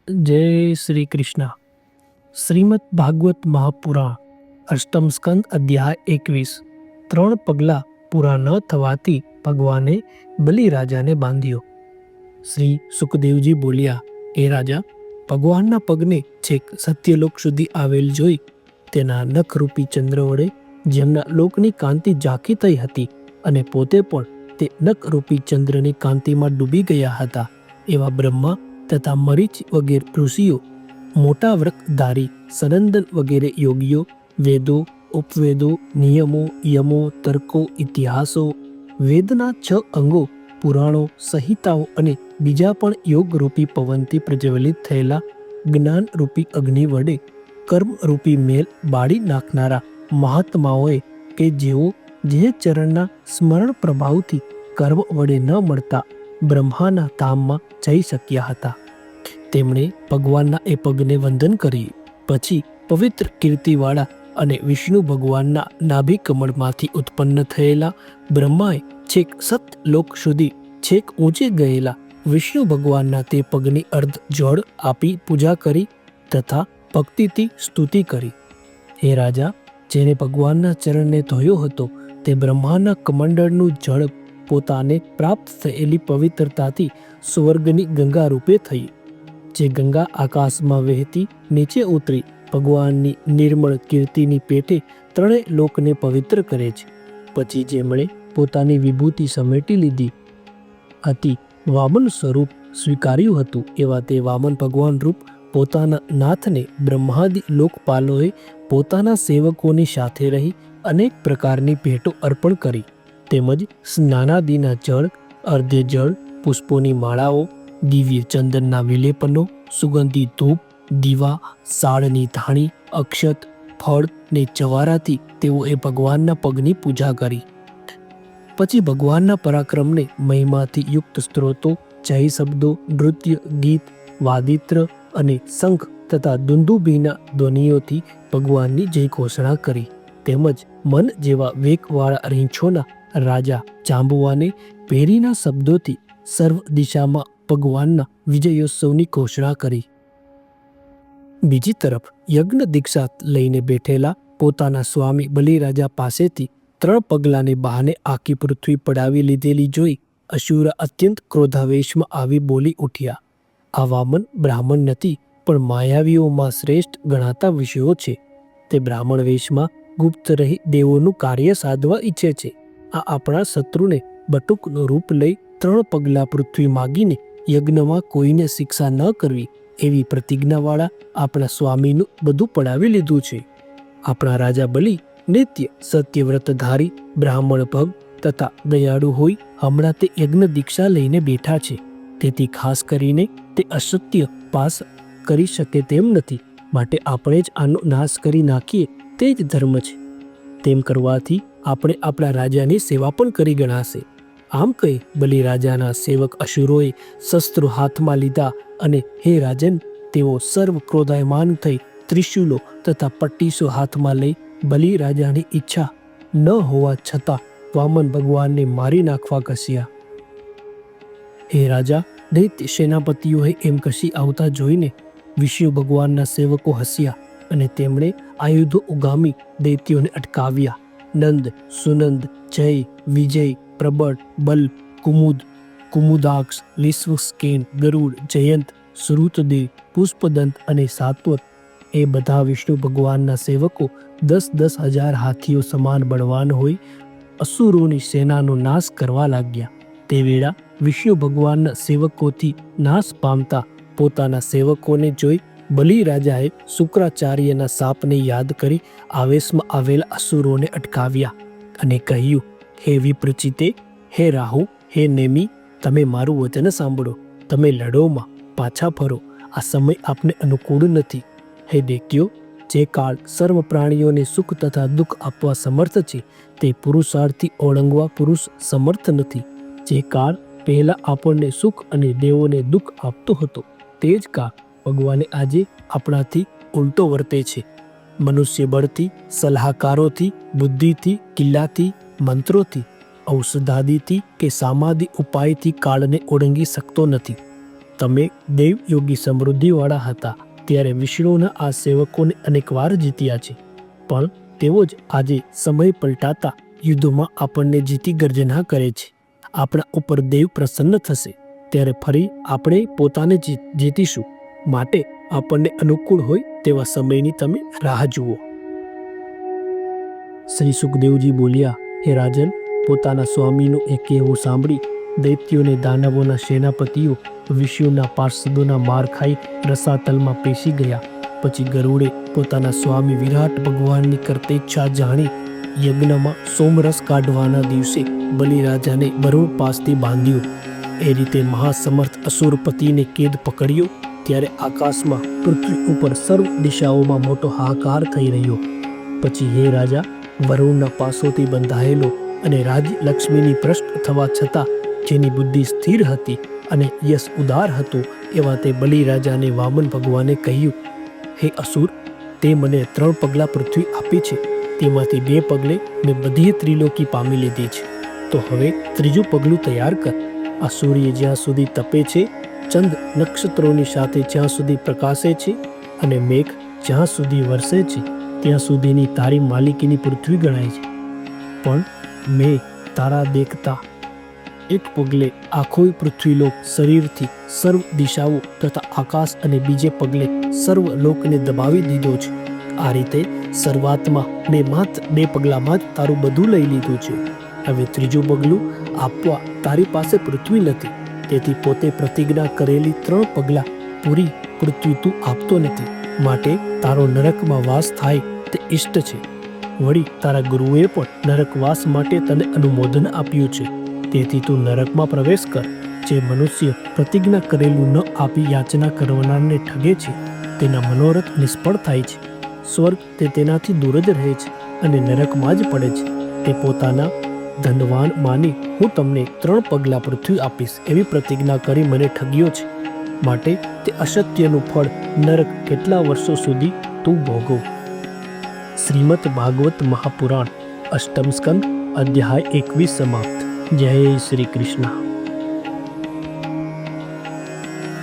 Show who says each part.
Speaker 1: जय श्री कृष्ण। श्रीमद भागवत महापुराण अष्टम स्कंद अध्याय 21। 3 પગલા પૂરા ન થવાથી ભગવાને બલિરાજાને બાંધ્યો। શ્રી સુખદેવજી બોલ્યા, એ રાજા, ભગવાનના પગને છેક સત્યલોક સુધી આવેલ જોઈ તેના નખરૂપી ચંદ્ર વડે જેમના લોકની કાંતિ ઝાંખી થઈ હતી અને પોતે પણ તે નખરૂપી ચંદ્રની કાંતિમાં ડૂબી ગયા હતા, એવા બ્રહ્મા તથા મરીચ વગેરે ઋષિઓ, મોટા વ્રતધારી સનંદન વગેરે યોગીઓ, વેદો, ઉપવેદો, નિયમો, યમો, તર્કો, ઇતિહાસો, વેદના 6 અંગો, પુરાણો, સંહિતાઓ અને બીજા પણ યોગરૂપી પવનથી પ્રજ્વલિત થયેલા જ્ઞાનરૂપી અગ્નિ વડે કર્મરૂપી મેલ બાળી નાખનારા મહાત્માઓએ કે જેઓ જે ચરણના સ્મરણ પ્રભાવથી કર્મ વડે ન મળતા બ્રહ્માના ધામમાં જઈ શક્યા હતા, તેમણે ભગવાનના એ પગને વંદન કરી પછી પવિત્ર કીર્તિવાળા અને વિષ્ણુ ભગવાનના નાભી કમળમાંથી ઉત્પન્ન થયેલા બ્રહ્માએ છેક સતલોક સુધી છેક ઊંચે ગયેલા વિષ્ણુ ભગવાનના તે પગની અર્ધ જોડ આપી પૂજા કરી તથા ભક્તિથી સ્તુતિ કરી। હે રાજા, જેને ભગવાનના ચરણને ધોયો હતો તે બ્રહ્માના કમંડળનું જળ પોતાને પ્રાપ્ત થયેલી પવિત્રતાથી સ્વર્ગની ગંગા રૂપે થઈ, જે ગંગા આકાશમાં વહેતી નીચે ઉતરી ભગવાનની નિર્મળ કીર્તિની પેટે 3 લોકને પવિત્ર કરે છે। પછી જેમણે પોતાની વિભૂતિ સમેટી લીધી હતી, વામન સ્વરૂપ સ્વીકાર્યું હતું, એવા તે વામન ભગવાન રૂપ પોતાના નાથને બ્રહ્માદિ લોકપાલોએ પોતાના સેવકોની સાથે રહી અનેક પ્રકારની ભેટો અર્પણ કરી, તેમજ સ્નાનાદિના જળ, અર્ધ્ય જળ, પુષ્પોની માળાઓ, દિવ્ય ચંદનના વિલેપનો, સુગંધી ધૂપ, દીવા, સાળની ધાણી, અક્ષત, ફળ ને ચવારાથી તેઓએ ભગવાનના પગની પૂજા કરી। પછી ભગવાનના પરાક્રમને મહિમાથી યુક્ત સ્ત્રોતો, જય શબ્દો, નૃત્ય, ગીત, વાદિત્ર અને શંખ તથા દુંદુભીના ધ્વનિઓથી ભગવાનની જય ઘોષણા કરી, તેમજ મન જેવા વેગવાળા રીંછોના રાજા જાંબુવાને ભેરીના શબ્દોથી સર્વ દિશામાં ભગવાનના વિજયોત્સવની ઘોષણા કરી। બીજી તરફ યજ્ઞ દીક્ષા લઈને બેઠેલા પોતાના સ્વામી બલિરાજા પાસેથી 3 પગલાને બહાને આખી પૃથ્વી પડાવી લીધેલી જોઈ અસુરા અત્યંત ક્રોધાવેશમાં આવી બોલી ઉઠ્યા, આ વામન બ્રાહ્મણ નથી પણ માયાવીઓમાં શ્રેષ્ઠ ગણાતા વિષયો છે, તે બ્રાહ્મણ વેશમાં ગુપ્ત રહી દેવોનું કાર્ય સાધવા ઈચ્છે છે। આ આપણા શત્રુને બટુકનું રૂપ લઈ 3 પગલા પૃથ્વી માગીને યજ્ઞમાં કોઈને શિક્ષા ન કરવી એવી પ્રતિજ્ઞાવાળા આપણા સ્વામીનું બધું પડાવી લીધું છે। આપણા રાજા બલિ નિત્ય સત્યવ્રતધારી બ્રાહ્મણ ભક્ત તથા દયાળુ હોઈ હમણાં તે યજ્ઞ દીક્ષા લઈને બેઠા છે, તેથી ખાસ કરીને તે અસત્ય પાસ કરી શકે તેમ નથી, માટે આપણે જ આનો નાશ કરી નાખીએ તે જ ધર્મ છે। તેમ કરવાથી આપણે આપણા રાજાની સેવા પણ કરી ગણાશે। આમ કહી બલિરાજાના સેવક અસુરોએ શસ્ત્રો હાથમાં લીધા અને હે રાજન, તેઓ સર્વ ક્રોધાયમાન થઈ ત્રિશૂલો તથા પટ્ટીસો હાથમાં લઈ બલિરાજાની ઈચ્છા ન હોવા છતાં વામન ભગવાનને મારી નાખવા ઘસ્યા। હે રાજા, દૈત્ય સેનાપતિઓએ એમ ઘસી આવતા જોઈને વિષ્ણુ ભગવાનના સેવકો હસ્યા અને તેમણે આયુધો ઉગામી દૈત્યોને અટકાવ્યા। નંદ, સુનંદ, જય, વિજય, પ્રબળ, બલ, કુમુદ, કુમુદાક્ષ, વિશ્વસ્કેન, ગરુડ, જયંત, શ્રુતદેવ, પુષ્પદંત અને સાત્વત એ બધા વિષ્ણુ ભગવાનના સેવકો 10,000 હાથીઓ સમાન બળવાન હોઈ અસુરોની સેનાનો નાશ કરવા લાગ્યા। તે વેળા વિષ્ણુ ભગવાનના સેવકોથી નાશ પામતા પોતાના સેવકોને જોઈ બલિરાજાએ શુક્રાચાર્યના શાપને યાદ કરી આવેશમાં આવેલા અસુરોને અટકાવ્યા અને કહ્યું, હે વિપ્રચિતે, હે રાહુ, હે નેમિ, તમે મારું વચન સાંભળો, તમે લડોમાં પાછા ફરો, આ સમય આપને અનુકૂળ નથી। હે દૈત્યો, જે કાળ સર્વ પ્રાણીઓને સુખ તથા દુઃખ આપવા સમર્થ છે તે પુરુષાર્થી ઓળંગવા પુરુષ સમર્થ નથી। જે કાળ પહેલા આપણને સુખ અને દેવોને દુઃખ આપતો હતો તે જ કાળ ભગવાને આજે આપણાથી ઉલટો વર્તે છે। મનુષ્ય બળથી, સલાહકારોથી, બુદ્ધિથી, કિલ્લાથી, મંત્રોથી, ઔષધાદિથી કે સામાદિ ઉપાયથી કાળને ઓળંગી શકતો નથી। તમે દેવયોગી સમૃદ્ધિવાળા હતા ત્યારે વિષ્ણુના આ સેવકોને અનેકવાર જીત્યા છે, પણ તેઓ જ આજે સમય પલટાતા યુદ્ધોમાં આપણને જીતી ગર્જના કરે છે. આપણા ઉપર દેવ પ્રસન્ન થશે ત્યારે ફરી આપણે પોતાને જીતીશું. માટે આપણને અનુકૂળ હોય તેવા સમયની તમે રાહ જુઓ. શ્રી સુખદેવજી બોલ્યા, હે રાજન, પોતાના સ્વામીનું એ કહેવું સાંભળી દૈત્યોને દાનવોના સેનાપતિઓ વિષ્ણુના પાર્ષદોના માર ખાઈ રસાતલમાં પેસી ગયા. પછી ગરુડે પોતાના સ્વામી વિરાટ ભગવાનની કરતેચ્છા જાણી યજ્ઞમાં સોમરસ કાઢવાના દિવસે બલિરાજાને વરુણ પાસથી બાંધ્યો. એ રીતે મહાસમર્થ અસુરપતિને કેદ પકડ્યો ત્યારે આકાશમાં પૃથ્વી ઉપર સર્વ દિશાઓમાં મોટો હાહાકાર થઈ રહ્યો. પછી હે રાજા, વરુણના પાસોથી બંધાયેલો અને રાજલક્ષ્મીની ભ્રષ્ટ થવા છતાં જેની બુદ્ધિ સ્થિર હતી અને યશ ઉદાર હતું એવા તે બલિરાજાને વામન ભગવાને કહ્યું, હે અસુર, તે મને 3 પગલાં પૃથ્વી આપી છે, તેમાંથી 2 પગલે મેં બધી ત્રિલોકી પામી લીધી છે. તો હવે 3જું પગલું તૈયાર કર. આ સૂર્ય જ્યાં સુધી તપે છે, ચંદ નક્ષત્રોની સાથે જ્યાં સુધી પ્રકાશે છે અને મેઘ જ્યાં સુધી વરસે છે ત્યાં સુધીની તારી માલિકીની પૃથ્વી ગણાય છે. પણ મેં તારા દેખતા એક પગલે આખો પૃથ્વીલોક શરીરથી સર્વ દિશાઓ તથા આકાશ અને બીજે પગલે સર્વ લોકને દબાવી દીધો છે. આ રીતે શરૂઆતમાં મેં માત્ર 2 પગલામાં જ તારું બધું લઈ લીધું છે. હવે 3જું પગલું આપવા તારી પાસે પૃથ્વી નથી, તેથી પોતે પ્રતિજ્ઞા કરેલી 3 પગલાં પૂરી પૃથ્વી તું આપતો નથી. માટે તારો નરકમાં વાસ થાય તે ઇષ્ટ છે. વળી તારા ગુરુએ પણ નરકવાસ માટે તને અનુમોદન આપ્યું છે. તેથી તું નરકમાં પ્રવેશ કર. જે મનુષ્ય પ્રતિજ્ઞા કરેલું ન આપી યાચના કરનારને ઠગે છે તેના મનોરથ નિષ્ફળ થાય છે. સ્વર્ગ તે તેનાથી દૂર જ રહે છે અને નરકમાં જ પડે છે. તે પોતાના ધનવાન માની હું તમને 3 પગલાં પૃથ્વી આપીશ એવી પ્રતિજ્ઞા કરી મને ઠગ્યો છે. માટે તે અસત્યનું ફળ નરક કેટલા વર્ષો સુધી તું ભોગવ. શ્રીમદ ભાગવત મહાપુરાણ અષ્ટમ સ્કંદ અધ્યાય 21 સમાપ્ત. જય શ્રી કૃષ્ણ.